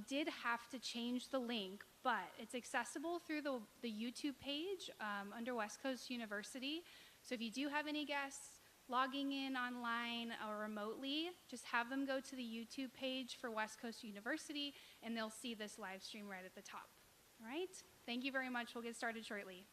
did have to change the link, but it's accessible through the YouTube page under West Coast University. So if you do have any guests logging in online or remotely, just have them go to the YouTube page for West Coast University, and they'll see this live stream right at the top. All right? Thank you very much. We'll get started shortly.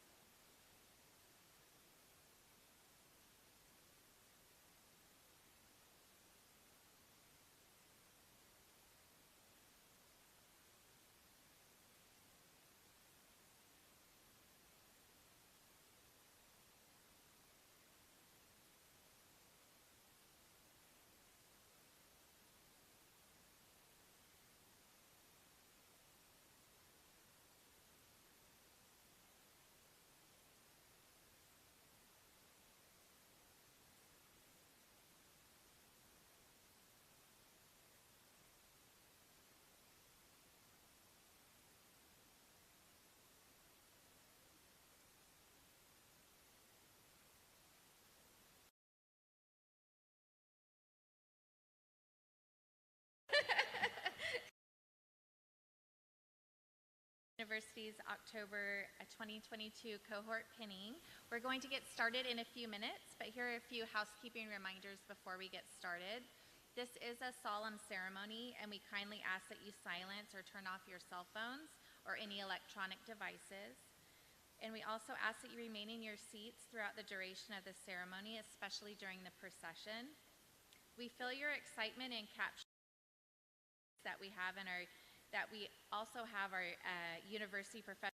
University's October 2022 cohort pinning. We're going to get started in a few minutes, but here are a few housekeeping reminders before we get started. This is a solemn ceremony, and we kindly ask that you silence or turn off your cell phones or any electronic devices. And we also ask that you remain in your seats throughout the duration of the ceremony, especially during the procession. We feel your excitement in capturing that we also have our university professionals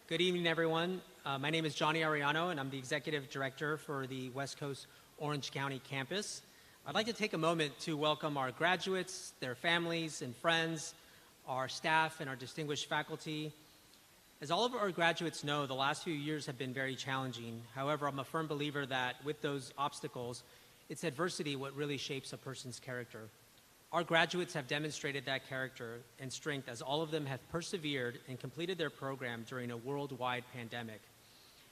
Good evening, everyone. My name is Johnny Ariano, and I'm the Executive Director for the West Coast Orange County campus. I'd like to take a moment to welcome our graduates, their families and friends, our staff, and our distinguished faculty. As all of our graduates know, the last few years have been very challenging. However, I'm a firm believer that with those obstacles, it's adversity what really shapes a person's character. Our graduates have demonstrated that character and strength as all of them have persevered and completed their program during a worldwide pandemic.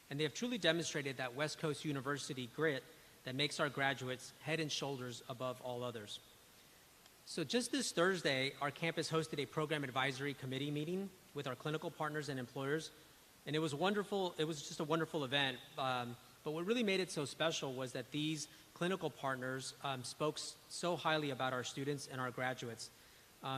And they have truly demonstrated that West Coast University grit that makes our graduates head and shoulders above all others. So just this Thursday, our campus hosted a program advisory committee meeting with our clinical partners and employers. And it was wonderful. It was just a wonderful event. But what really made it so special was that these clinical partners spoke so highly about our students and our graduates.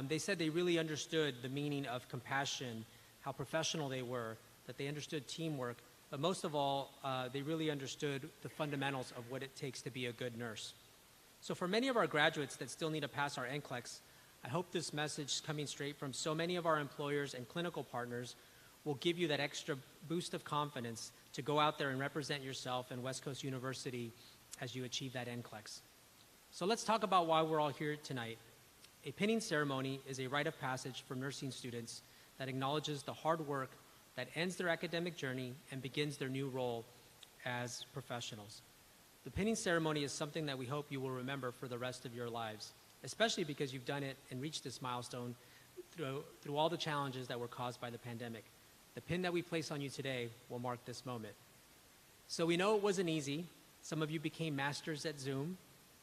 They said they really understood the meaning of compassion, how professional they were, that they understood teamwork, but most of all, they really understood the fundamentals of what it takes to be a good nurse. So for many of our graduates that still need to pass our NCLEX, I hope this message coming straight from so many of our employers and clinical partners will give you that extra boost of confidence to go out there and represent yourself and West Coast University as you achieve that NCLEX. So let's talk about why we're all here tonight. A pinning ceremony is a rite of passage for nursing students that acknowledges the hard work that ends their academic journey and begins their new role as professionals. The pinning ceremony is something that we hope you will remember for the rest of your lives, especially because you've done it and reached this milestone through all the challenges that were caused by the pandemic. The pin that we place on you today will mark this moment. So we know it wasn't easy. Some of you became masters at Zoom.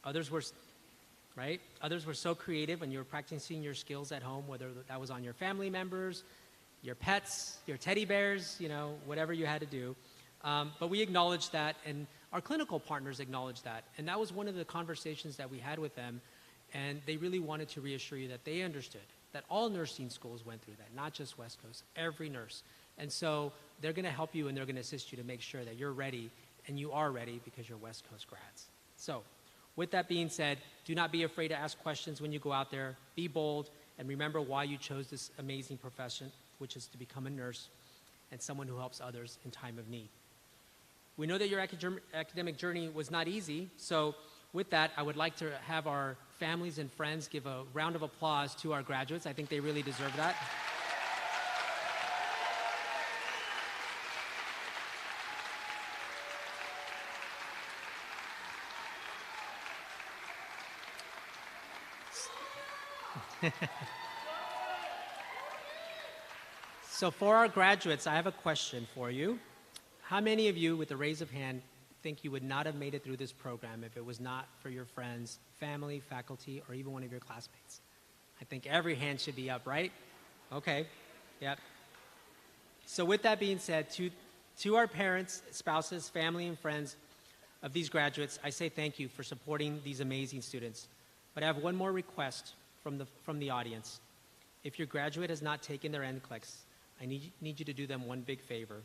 Others were, right? Others were so creative when you were practicing your skills at home, whether that was on your family members, your pets, your teddy bears, whatever you had to do. But we acknowledge that, and our clinical partners acknowledge that. And that was one of the conversations that we had with them, and they really wanted to reassure you that they understood that all nursing schools went through that, not just West Coast, every nurse. And so they're going to help you and they're going to assist you to make sure that you're ready, and you are ready because you're West Coast grads. So with that being said, do not be afraid to ask questions when you go out there. Be bold and remember why you chose this amazing profession, which is to become a nurse and someone who helps others in time of need. We know that your academic journey was not easy, so with that, I would like to have our families and friends give a round of applause to our graduates. I think they really deserve that. So for our graduates, I have a question for you. How many of you, with a raise of hand, think you would not have made it through this program if it was not for your friends, family, faculty, or even one of your classmates? I think every hand should be up, right? Okay, yep. So with that being said, to our parents, spouses, family, and friends of these graduates, I say thank you for supporting these amazing students. But I have one more request from the audience. If your graduate has not taken their NCLEX, I need you to do them one big favor.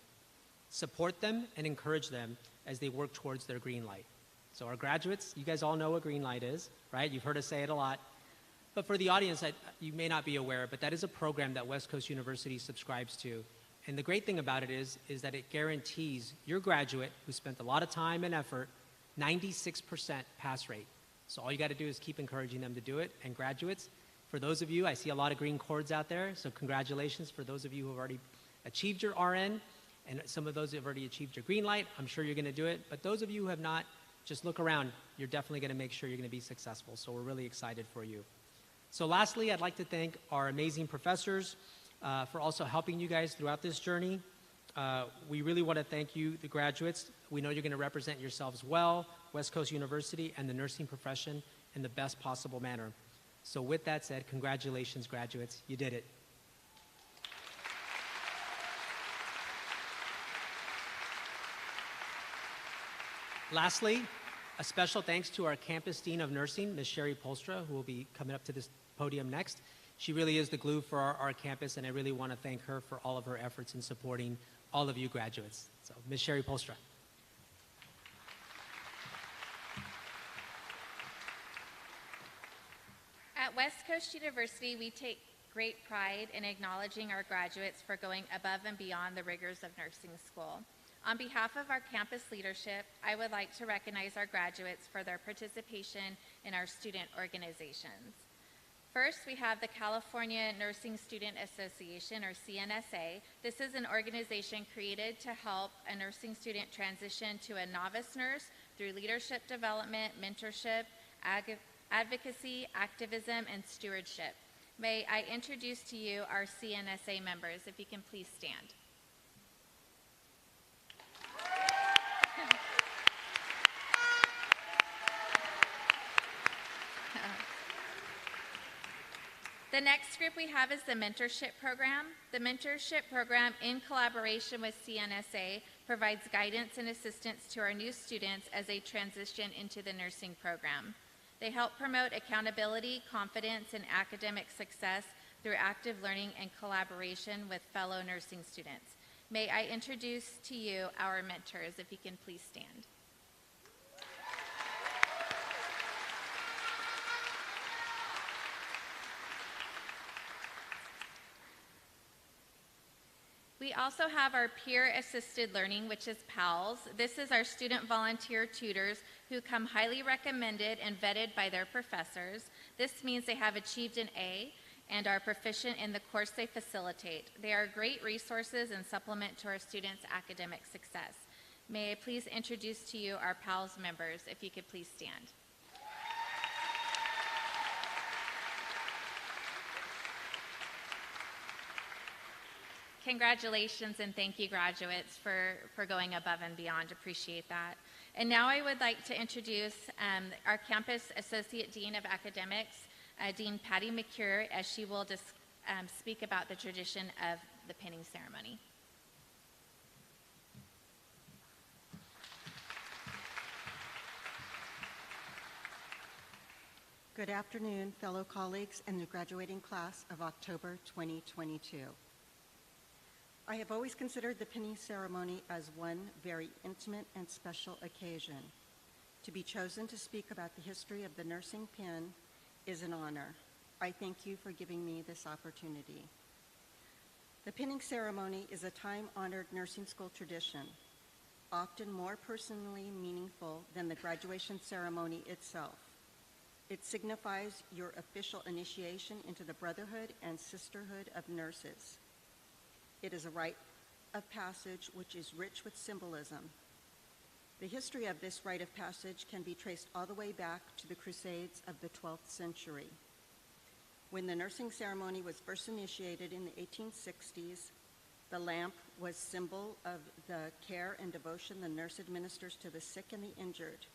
Support them and encourage them as they work towards their green light. So our graduates, you guys all know what green light is, right? You've heard us say it a lot. But for the audience, you may not be aware, but that is a program that West Coast University subscribes to. And the great thing about it is that it guarantees your graduate who spent a lot of time and effort, 96% pass rate. So all you got to do is keep encouraging them to do it. And graduates, for those of you, I see a lot of green cords out there, so congratulations for those of you who have already achieved your RN, and some of those who have already achieved your green light. I'm sure you're going to do it. But those of you who have not, just look around. You're definitely going to make sure you're going to be successful. So we're really excited for you. So lastly, I'd like to thank our amazing professors for also helping you guys throughout this journey. We really want to thank you, the graduates. We know you're going to represent yourselves well, West Coast University and the nursing profession in the best possible manner. So with that said, congratulations, graduates. You did it. Lastly, a special thanks to our campus dean of nursing, Ms. Sherry Polstra, who will be coming up to this podium next. She really is the glue for our campus, and I really want to thank her for all of her efforts in supporting all of you graduates. So, Ms. Sherry Polstra. At West Coast University, we take great pride in acknowledging our graduates for going above and beyond the rigors of nursing school. On behalf of our campus leadership, I would like to recognize our graduates for their participation in our student organizations. First, we have the California Nursing Student Association, or CNSA. This is an organization created to help a nursing student transition to a novice nurse through leadership development, mentorship, advocacy, activism, and stewardship. May I introduce to you our CNSA members, if you can please stand. The next group we have is the mentorship program. The mentorship program, in collaboration with CNSA, provides guidance and assistance to our new students as they transition into the nursing program. They help promote accountability, confidence, and academic success through active learning and collaboration with fellow nursing students. May I introduce to you our mentors, if you can please stand. We also have our peer-assisted learning, which is PALS. This is our student volunteer tutors who come highly recommended and vetted by their professors. This means they have achieved an A and are proficient in the course they facilitate. They are great resources and supplement to our students' academic success. May I please introduce to you our PALS members, if you could please stand. Congratulations and thank you, graduates, for going above and beyond. Appreciate that. And now I would like to introduce our Campus Associate Dean of Academics, Dean Patty McCure, as she will speak about the tradition of the pinning ceremony. Good afternoon, fellow colleagues and the graduating class of October 2022. I have always considered the pinning ceremony as one very intimate and special occasion. To be chosen to speak about the history of the nursing pin is an honor. I thank you for giving me this opportunity. The pinning ceremony is a time-honored nursing school tradition, often more personally meaningful than the graduation ceremony itself. It signifies your official initiation into the brotherhood and sisterhood of nurses. It is a rite of passage which is rich with symbolism. The history of this rite of passage can be traced all the way back to the Crusades of the 12th century. When the nursing ceremony was first initiated in the 1860s, the lamp was symbol of the care and devotion the nurse administers to the sick and the injured.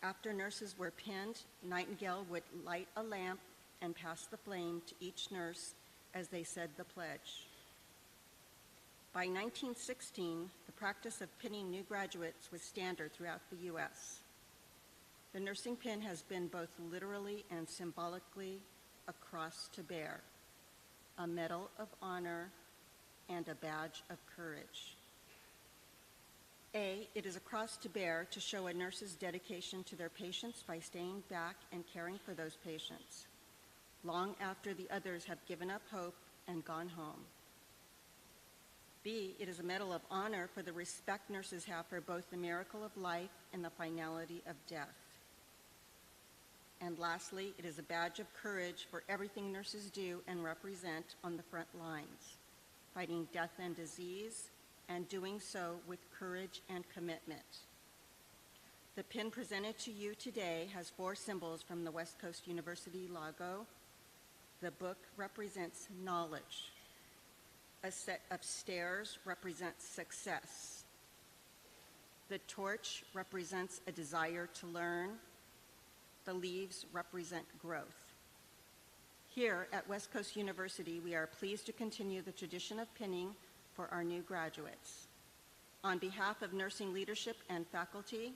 After nurses were pinned, Nightingale would light a lamp and pass the flame to each nurse as they said the pledge. By 1916, the practice of pinning new graduates was standard throughout the U.S. The nursing pin has been both literally and symbolically a cross to bear, a medal of honor, and a badge of courage. It is a cross to bear to show a nurse's dedication to their patients by staying back and caring for those patients, long after the others have given up hope and gone home. B, it is a medal of honor for the respect nurses have for both the miracle of life and the finality of death. And lastly, it is a badge of courage for everything nurses do and represent on the front lines, fighting death and disease, and doing so with courage and commitment. The pin presented to you today has 4 symbols from the West Coast University logo. The book represents knowledge. A set of stairs represents success. The torch represents a desire to learn. The leaves represent growth. Here at West Coast University, we are pleased to continue the tradition of pinning for our new graduates. On behalf of nursing leadership and faculty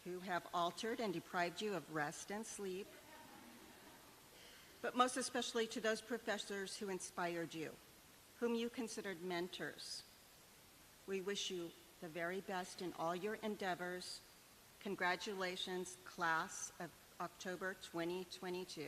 who have altered and deprived you of rest and sleep, but most especially to those professors who inspired you, whom you considered mentors, we wish you the very best in all your endeavors. Congratulations, class of October 2022.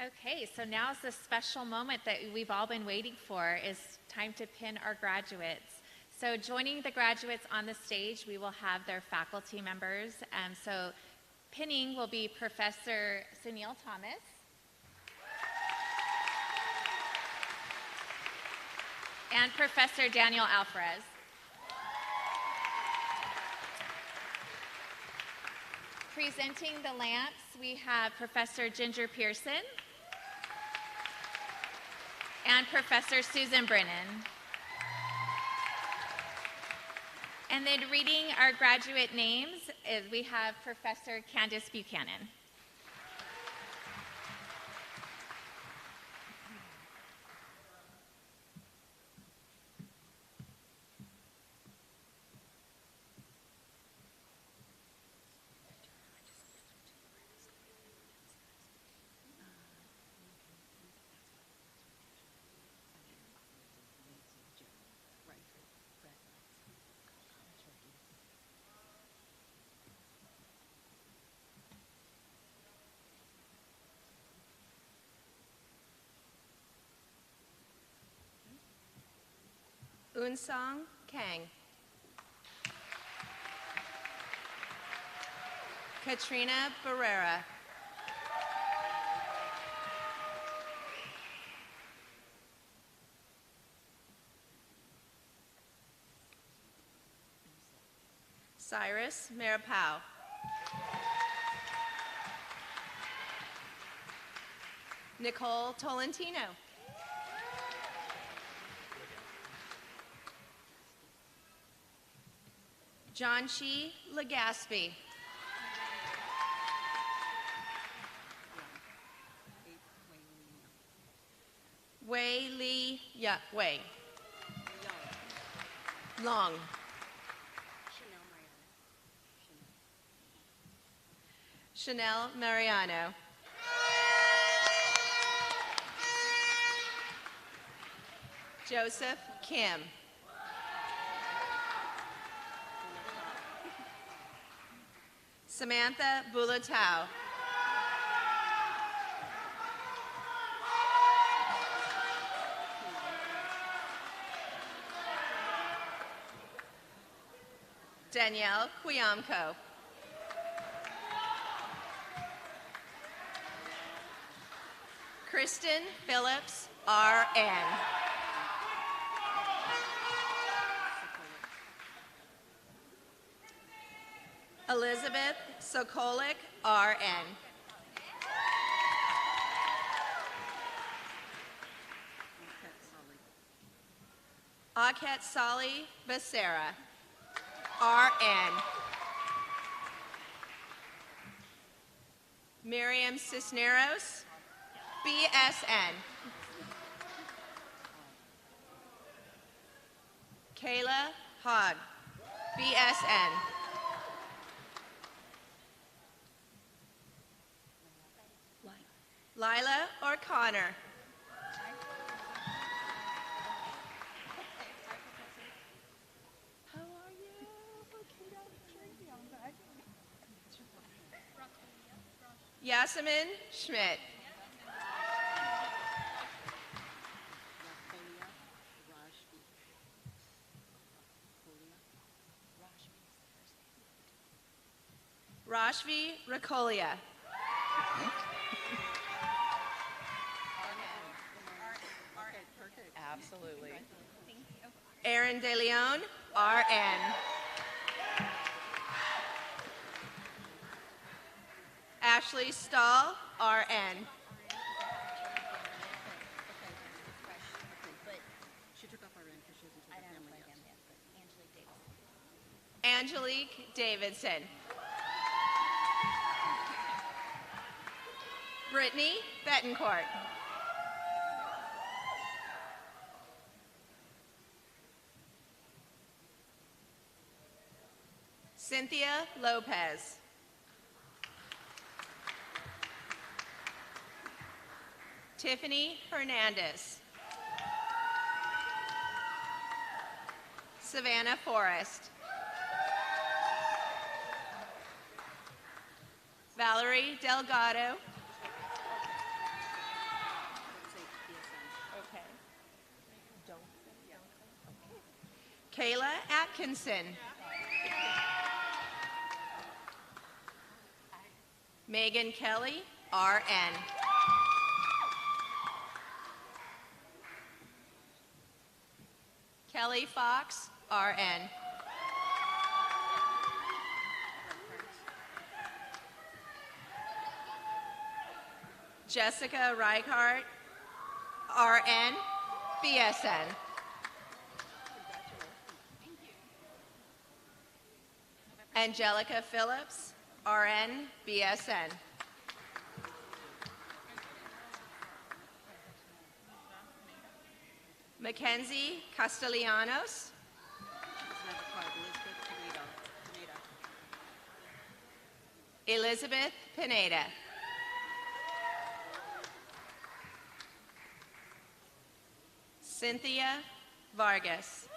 Okay, so now is the special moment that we've all been waiting for. Is time to pin our graduates. So joining the graduates on the stage, we will have their faculty members. So pinning will be Professor Sunil Thomas, and Professor Daniel Alvarez. Presenting the lamps, we have Professor Ginger Pearson and Professor Susan Brennan. And then reading our graduate names, we have Professor Candace Buchanan. Unsong Kang. Katrina Barrera. Cyrus Maripau. Nicole Tolentino. John Chi Legaspi. Wei Li Wei. Long. Chanel Mariano. Joseph Kim. Samantha Bulatau. Danielle Quiyamco. Kristen Phillips, RN. Elizabeth Sokolik, RN. Aket Sali Becerra, RN. Miriam Cisneros, BSN. Kayla Hogg, BSN. Lila O'Connor. How are you? Yasemin Schmidt. Rashvi Rakolia. Absolutely. Aaron De Leon, RN. Ashley Stahl, RN. She took off our end because she wasn't with the family yet. Angelique Davidson. Brittany Betancourt. Cynthia Lopez. Tiffany Hernandez. Savannah Forrest. Valerie Delgado. Kayla Atkinson. Megan Kelly, RN. Kelly Fox, RN. Jessica Reichart, RN, BSN. Angelica Phillips, RN, BSN. Mackenzie Castellanos. Elizabeth Pineda. Cynthia Vargas.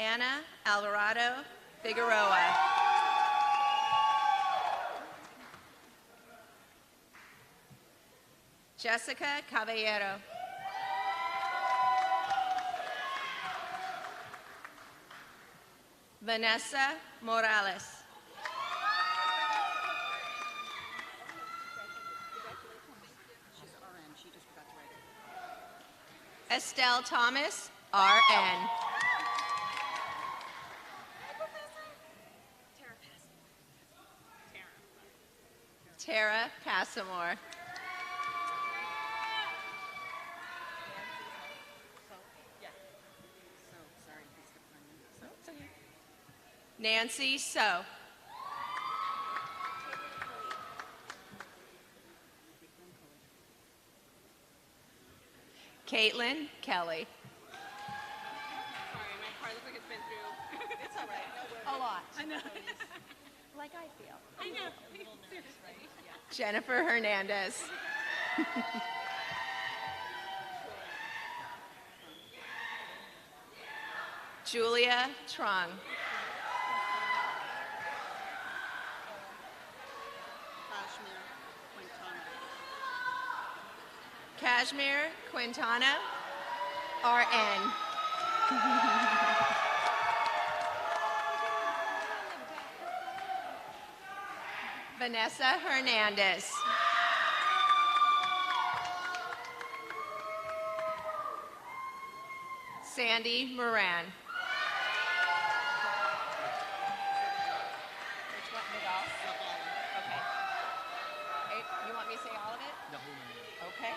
Anna Alvarado Figueroa. Jessica Caballero. Vanessa Morales. Estelle Thomas, RN. Tara Passamore. Nancy So. Caitlin Kelly. Sorry, my car looks like it's been through. It's all right. A lot. I know. Like I feel. I know. Jennifer Hernandez. Julia Trong. Kashmir Quintana, RN. Vanessa Hernandez. Sandy Moran. Which one? Vidal? Okay. You want me to say all of it? Okay.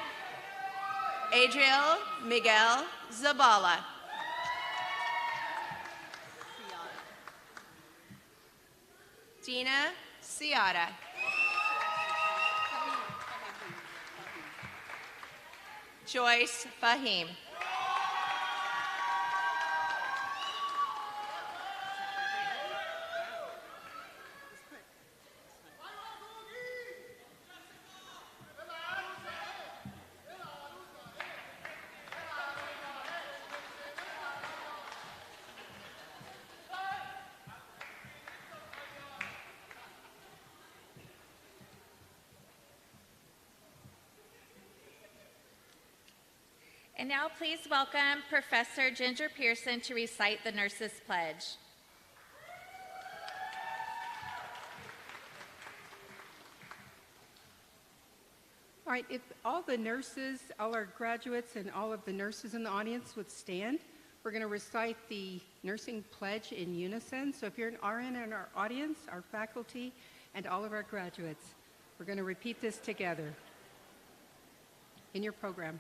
Adriel Miguel Zabala. Dina Ciata. Joyce Fahim. And now please welcome Professor Ginger Pearson to recite the Nurses' Pledge. All right, if all the nurses, all our graduates, and all of the nurses in the audience would stand, we're going to recite the nursing pledge in unison. So if you're an RN in our audience, our faculty, and all of our graduates, we're going to repeat this together in your program.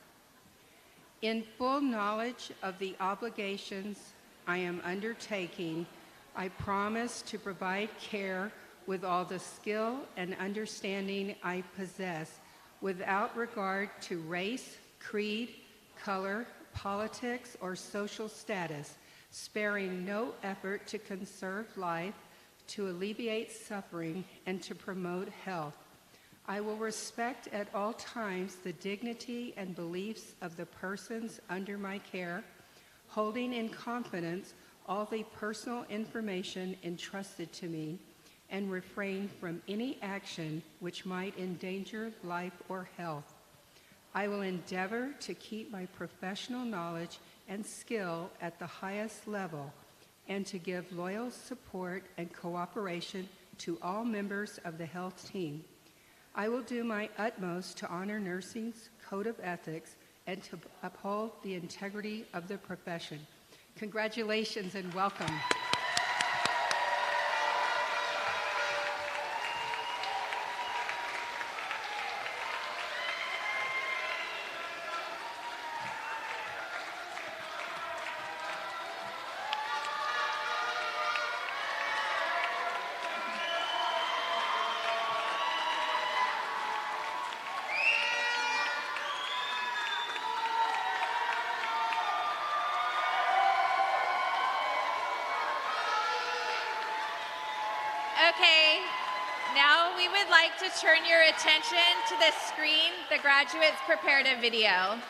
In full knowledge of the obligations I am undertaking, I promise to provide care with all the skill and understanding I possess, without regard to race, creed, color, politics, or social status, sparing no effort to conserve life, to alleviate suffering, and to promote health. I will respect at all times the dignity and beliefs of the persons under my care, holding in confidence all the personal information entrusted to me, and refrain from any action which might endanger life or health. I will endeavor to keep my professional knowledge and skill at the highest level and to give loyal support and cooperation to all members of the health team. I will do my utmost to honor nursing's code of ethics and to uphold the integrity of the profession. Congratulations and welcome. Okay, now we would like to turn your attention to the screen. The graduates prepared a video.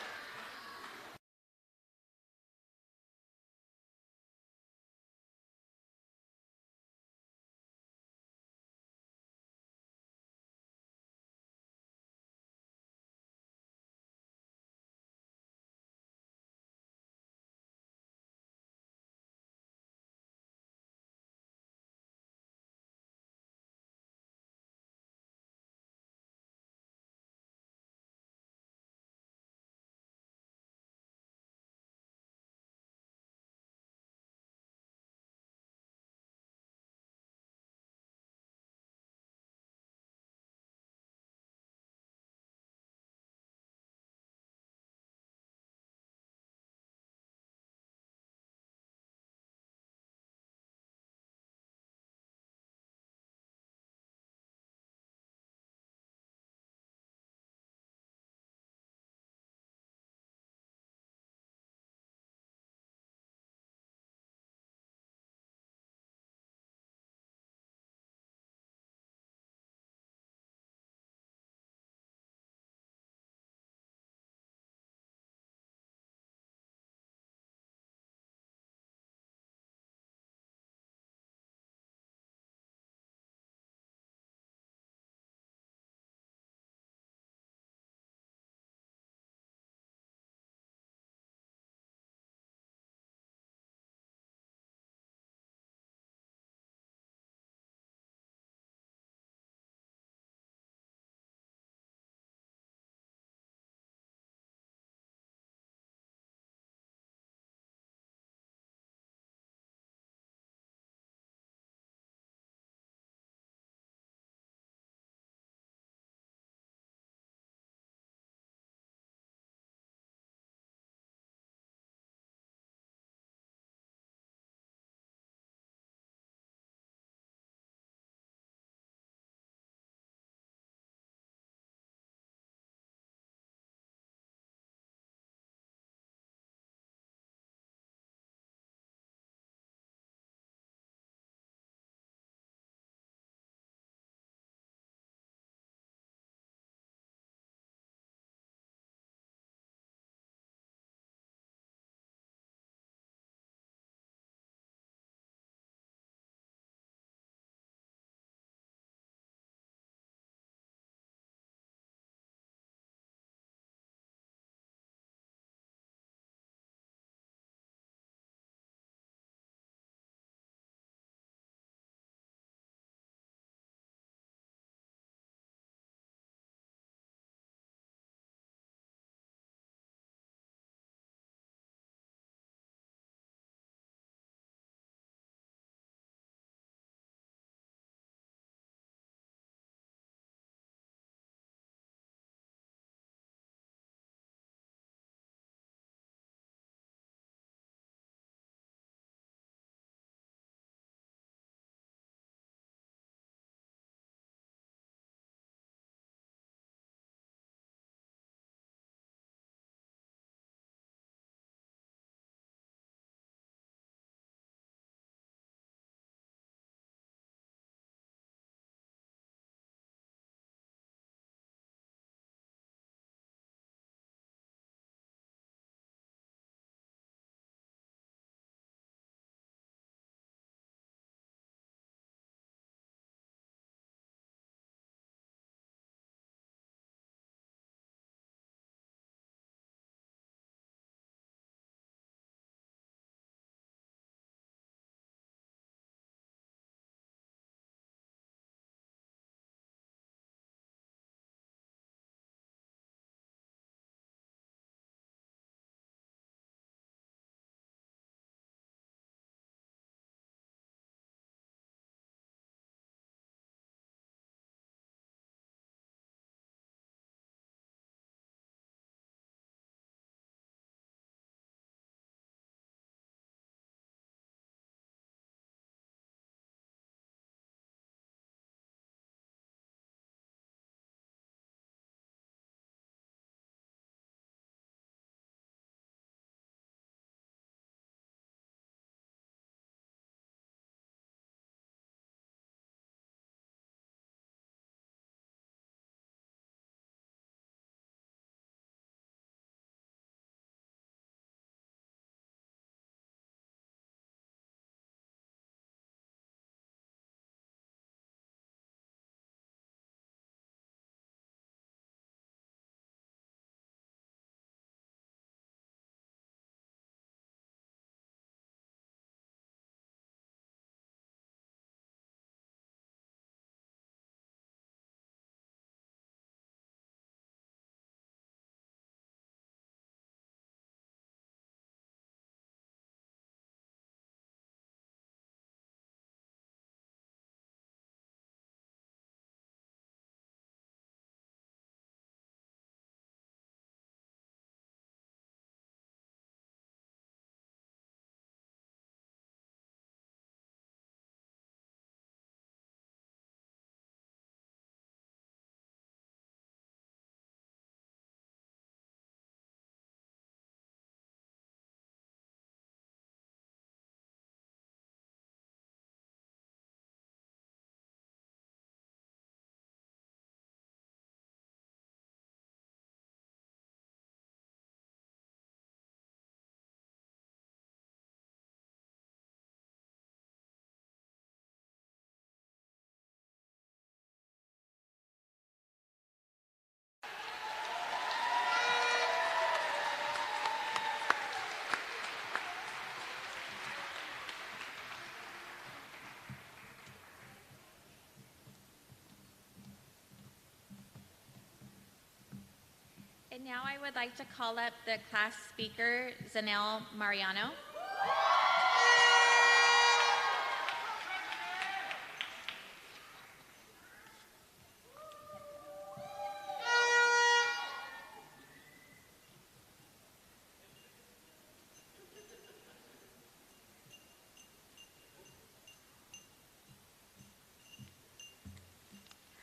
And now I would like to call up the class speaker, Zanelle Mariano.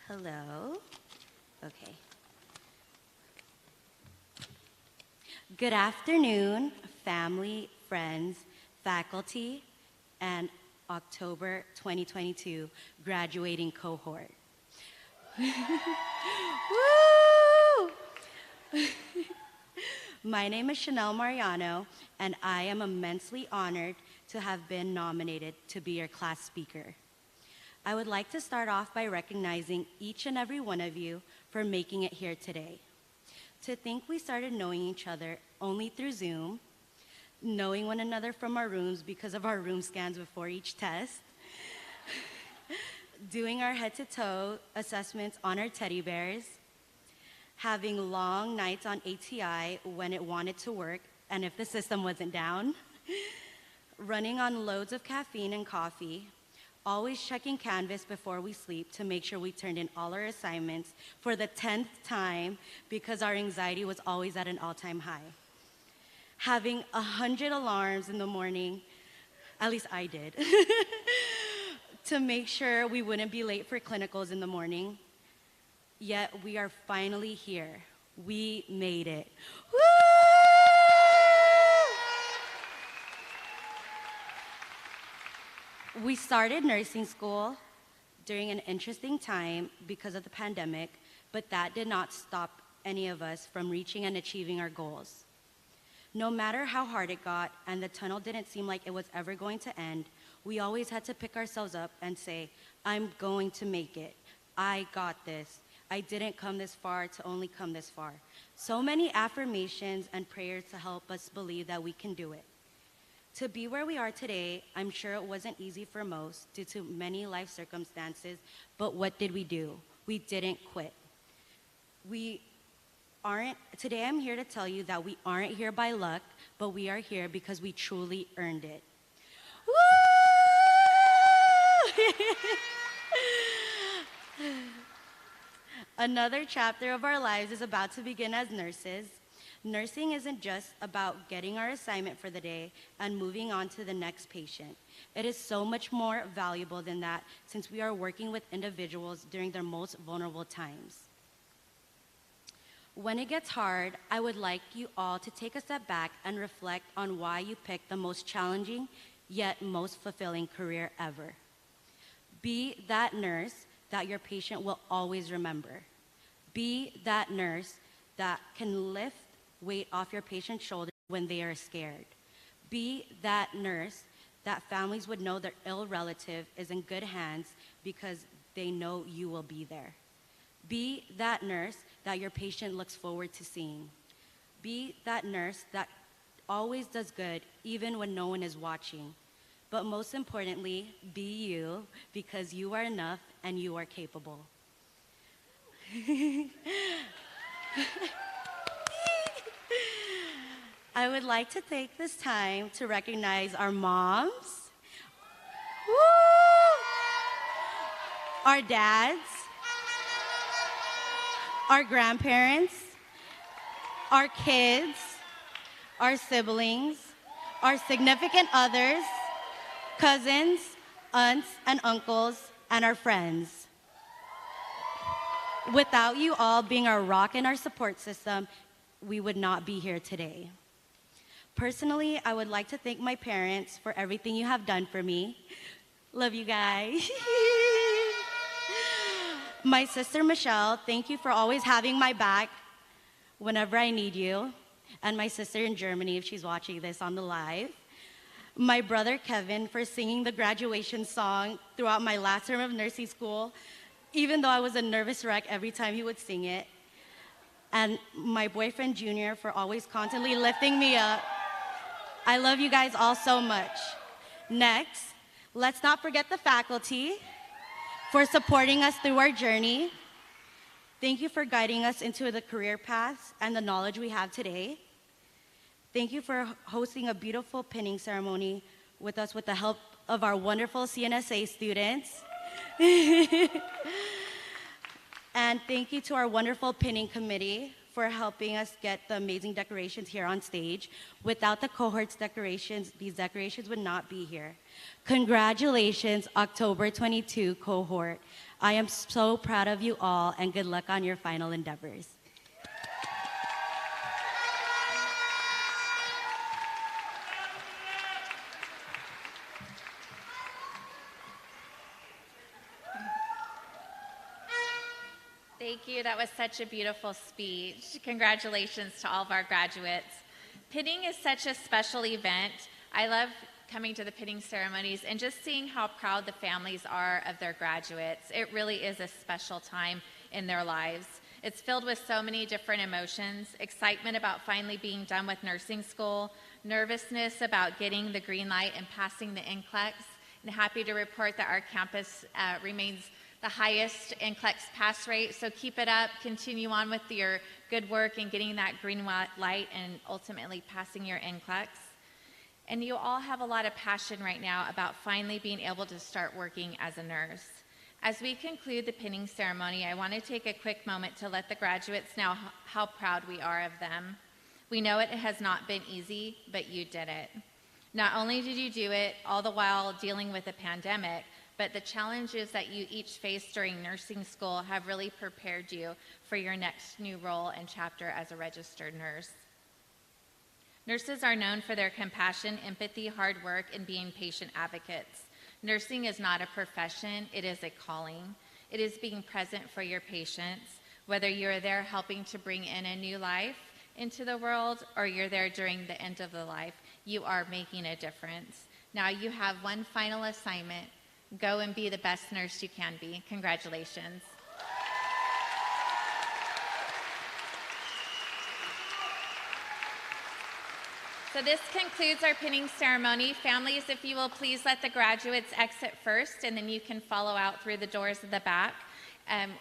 Hello. Okay. Good afternoon, family, friends, faculty, and October 2022 graduating cohort. Woo! My name is Chanel Mariano, and I am immensely honored to have been nominated to be your class speaker. I would like to start off by recognizing each and every one of you for making it here today. To think we started knowing each other only through Zoom, knowing one another from our rooms because of our room scans before each test, doing our head-to-toe assessments on our teddy bears, having long nights on ATI when it wanted to work and if the system wasn't down, running on loads of caffeine and coffee, always checking Canvas before we sleep to make sure we turned in all our assignments for the 10th time because our anxiety was always at an all-time high. Having 100 alarms in the morning, at least I did, to make sure we wouldn't be late for clinicals in the morning. Yet we are finally here. We made it. Woo! We started nursing school during an interesting time because of the pandemic, but that did not stop any of us from reaching and achieving our goals. No matter how hard it got and the tunnel didn't seem like it was ever going to end, we always had to pick ourselves up and say, I'm going to make it. I got this. I didn't come this far to only come this far. So many affirmations and prayers to help us believe that we can do it. To be where we are today, I'm sure it wasn't easy for most due to many life circumstances, but what did we do? We didn't quit. Today I'm here to tell you that we aren't here by luck, but we are here because we truly earned it. Woo! Another chapter of our lives is about to begin as nurses. Nursing isn't just about getting our assignment for the day and moving on to the next patient. It is so much more valuable than that since we are working with individuals during their most vulnerable times. When it gets hard, I would like you all to take a step back and reflect on why you picked the most challenging yet most fulfilling career ever. Be that nurse that your patient will always remember. Be that nurse that can lift weight off your patient's shoulders when they are scared. Be that nurse that families would know their ill relative is in good hands because they know you will be there. Be that nurse that your patient looks forward to seeing. Be that nurse that always does good even when no one is watching. But most importantly, be you because you are enough and you are capable. I would like to take this time to recognize our moms, woo! Our dads, our grandparents, our kids, our siblings, our significant others, cousins, aunts, and uncles, and our friends. Without you all being our rock and our support system, we would not be here today. Personally, I would like to thank my parents for everything you have done for me. Love you guys. My sister Michelle, thank you for always having my back whenever I need you. And my sister in Germany, if she's watching this on the live. My brother Kevin for singing the graduation song throughout my last term of nursing school, even though I was a nervous wreck every time he would sing it. And my boyfriend Junior for always constantly lifting me up. I love you guys all so much. Next, let's not forget the faculty for supporting us through our journey. Thank you for guiding us into the career paths and the knowledge we have today. Thank you for hosting a beautiful pinning ceremony with us with the help of our wonderful CNSA students. And thank you to our wonderful pinning committee for helping us get the amazing decorations here on stage. Without the cohort's decorations, these decorations would not be here. Congratulations, October 22 cohort. I am so proud of you all, and good luck on your final endeavors. Thank you. That was such a beautiful speech. Congratulations to all of our graduates. Pinning is such a special event. I love coming to the pinning ceremonies and just seeing how proud the families are of their graduates. It really is a special time in their lives. It's filled with so many different emotions: excitement about finally being done with nursing school, nervousness about getting the green light and passing the NCLEX, and happy to report that our campus remains the highest NCLEX pass rate. So keep it up, continue on with your good work and getting that green light and ultimately passing your NCLEX. And you all have a lot of passion right now about finally being able to start working as a nurse. As we conclude the pinning ceremony, I want to take a quick moment to let the graduates know how proud we are of them. We know it has not been easy, but you did it. Not only did you do it, all the while dealing with a pandemic, but the challenges that you each faced during nursing school have really prepared you for your next new role and chapter as a registered nurse. Nurses are known for their compassion, empathy, hard work, and being patient advocates. Nursing is not a profession, it is a calling. It is being present for your patients, whether you're there helping to bring in a new life into the world or you're there during the end of the life, you are making a difference. Now you have one final assignment. Go and be the best nurse you can be. Congratulations. So this concludes our pinning ceremony. Families, if you will please let the graduates exit first, and then you can follow out through the doors at the back.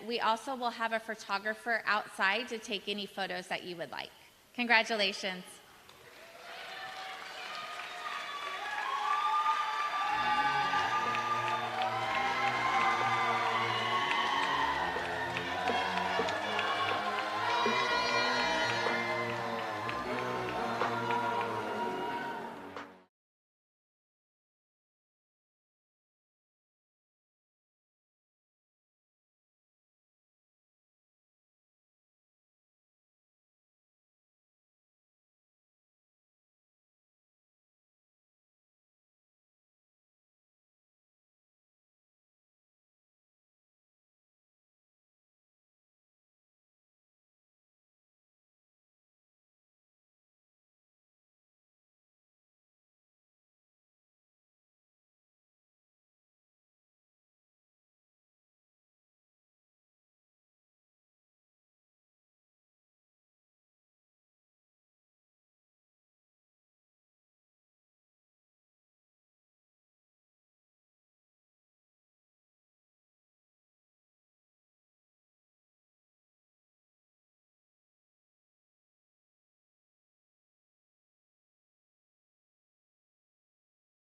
We also will have a photographer outside to take any photos that you would like. Congratulations.